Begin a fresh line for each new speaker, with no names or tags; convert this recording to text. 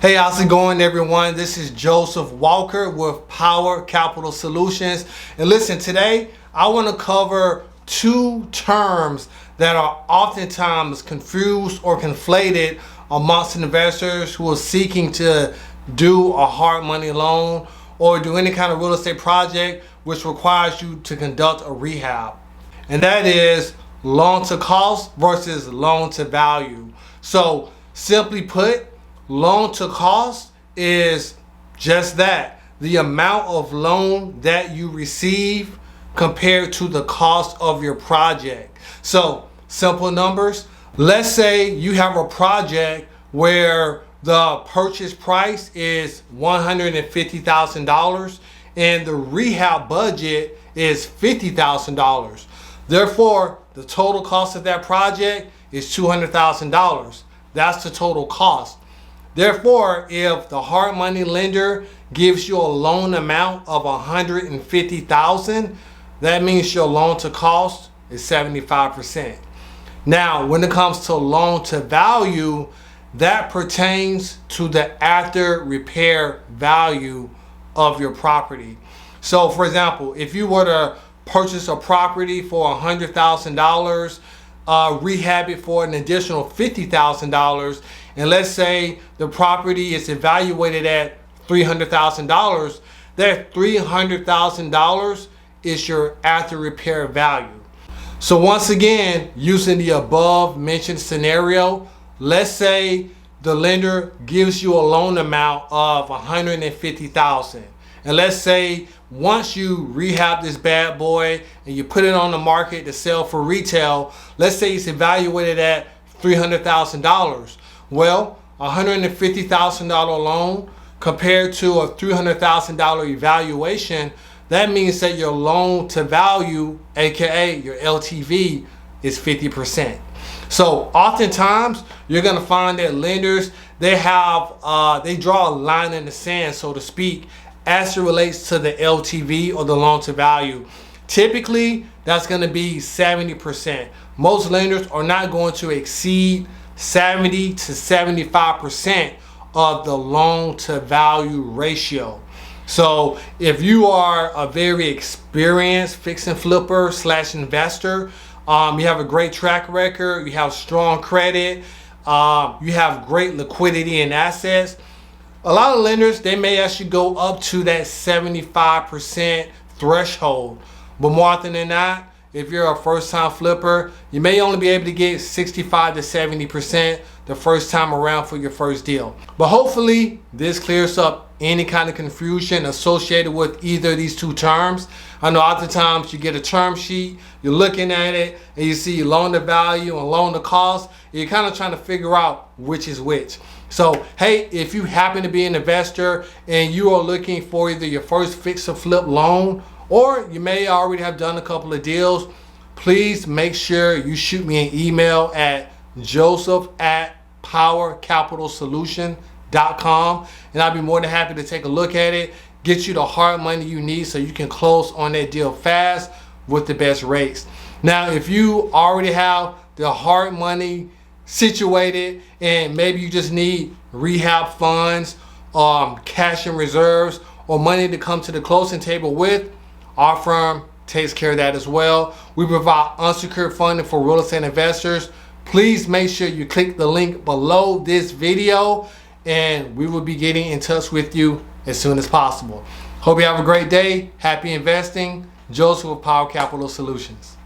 Hey, how's it going, everyone? This is Joseph Walker with Power Capital Solutions. And listen, today I want to cover two terms that are oftentimes confused or conflated amongst investors who are seeking to do a hard money loan or do any kind of real estate project which requires you to conduct a rehab. And that is loan to cost versus loan to value. So simply put, loan to cost is just that, the amount of loan that you receive compared to the cost of your project. So simple numbers, let's say you have a project where the purchase price is $150,000 and the rehab budget is $50,000. Therefore, the total cost of that project is $200,000. That's the total cost. Therefore, if the hard money lender gives you a loan amount of $150,000, that means your loan to cost is 75%. Now, when it comes to loan to value, that pertains to the after repair value of your property. So for example, if you were to purchase a property for $100,000, rehab it for an additional $50,000, and let's say the property is evaluated at $300,000, that $300,000 is your after repair value. So once again, using the above mentioned scenario, let's say the lender gives you a loan amount of $150,000. And let's say once you rehab this bad boy and you put it on the market to sell for retail, let's say it's evaluated at $300,000. Well, a $150,000 loan compared to a $300,000 evaluation, that means that your loan to value, aka your LTV, is 50%. So oftentimes you're going to find that lenders, they draw a line in the sand, so to speak, as it relates to the LTV or the loan to value. Typically, that's going to be 70%. Most lenders are not going to exceed 70 to 75% of the loan to value ratio. So if you are a very experienced fix and flipper / investor, you have a great track record, you have strong credit, you have great liquidity and assets, a lot of lenders, they may actually go up to that 75% threshold. But more often than not, if you're a first-time flipper, you may only be able to get 65 to 70% the first time around for your first deal. But hopefully, this clears up any kind of confusion associated with either of these two terms. I know oftentimes you get a term sheet, you're looking at it, and you see loan to value and loan to cost, and you're kind of trying to figure out which is which. So, hey, if you happen to be an investor and you are looking for either your first fix or flip loan, or you may already have done a couple of deals, please make sure you shoot me an email at joseph@powercapitalsolution.com, and I'll be more than happy to take a look at it, get you the hard money you need so you can close on that deal fast with the best rates. Now, if you already have the hard money situated and maybe you just need rehab funds, cash and reserves, or money to come to the closing table with, our firm takes care of that as well. We provide unsecured funding for real estate investors. Please make sure you click the link below this video and we will be getting in touch with you as soon as possible. Hope you have a great day. Happy investing. Joseph with Power Capital Solutions.